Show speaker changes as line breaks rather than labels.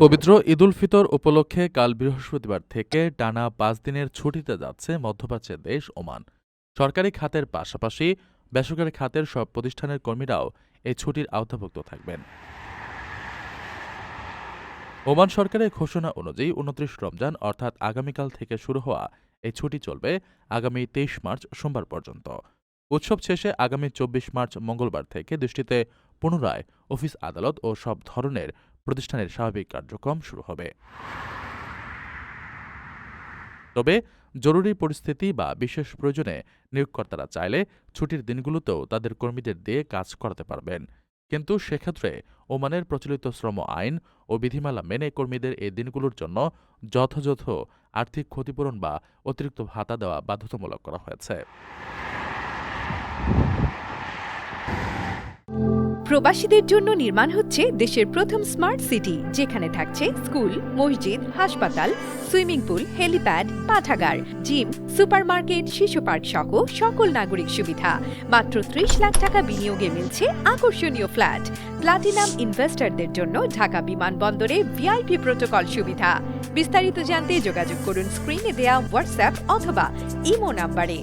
পবিত্র ঈদুল ফিতর উপলক্ষে কাল বৃহস্পতিবার থেকে টানা ৫ দিনের ছুটিতে যাচ্ছে মধ্যপ্রাচ্যের দেশ ওমান। সরকারি খাতের পাশাপাশি বেসরকারি খাতের সব প্রতিষ্ঠানের কর্মীরাও এই ছুটির আওতাভুক্ত থাকবেন। ওমান সরকারের ঘোষণা অনুযায়ী ২৯ রমজান অর্থাৎ আগামীকাল থেকে শুরু হওয়া এই ছুটি চলবে আগামী ২৩ মার্চ সোমবার পর্যন্ত। উৎসব শেষে আগামী ২৪ মার্চ মঙ্গলবার থেকে দেশটিতে পুনরায় অফিস আদালত ও সব ধরনের প্রতিষ্ঠানের স্বাভাবিক কার্যক্রম শুরু হবে। তবে জরুরি পরিস্থিতি বা বিশেষ প্রয়োজনে নিয়োগকর্তারা চাইলে ছুটির দিনগুলোতেও তাদের কর্মীদের দিয়ে কাজ করাতে পারবেন। কিন্তু সেক্ষেত্রে ওমানের প্রচলিত শ্রম আইন ও বিধিমালা মেনে কর্মীদের এই দিনগুলোর জন্য যথাযথ আর্থিক ক্ষতিপূরণ বা অতিরিক্ত ভাতা দেওয়া বাধ্যতামূলক করা হয়েছে।
প্রবাসীদের জন্য নির্মাণ হচ্ছে দেশের প্রথম স্মার্ট সিটি, যেখানে থাকছে স্কুল, মসজিদ, হাসপাতাল, সুইমিং পুল, হেলিপ্যাড, পাঠাগার, জিম, সুপারমার্কেট, শিশু পার্ক সহ সকল নাগরিক সুবিধা। মাত্র ৩০ লাখ টাকা বিনিয়োগে মিলছে আকর্ষণীয় ফ্ল্যাট। প্লাটিনাম ইনভেস্টরদের জন্য ঢাকা বিমানবন্দরে ভিআইপি প্রোটোকল সুবিধা। বিস্তারিত জানতে যোগাযোগ করুন স্ক্রিনে দেয়া হোয়াটসঅ্যাপ অথবা ইমো নাম্বারে।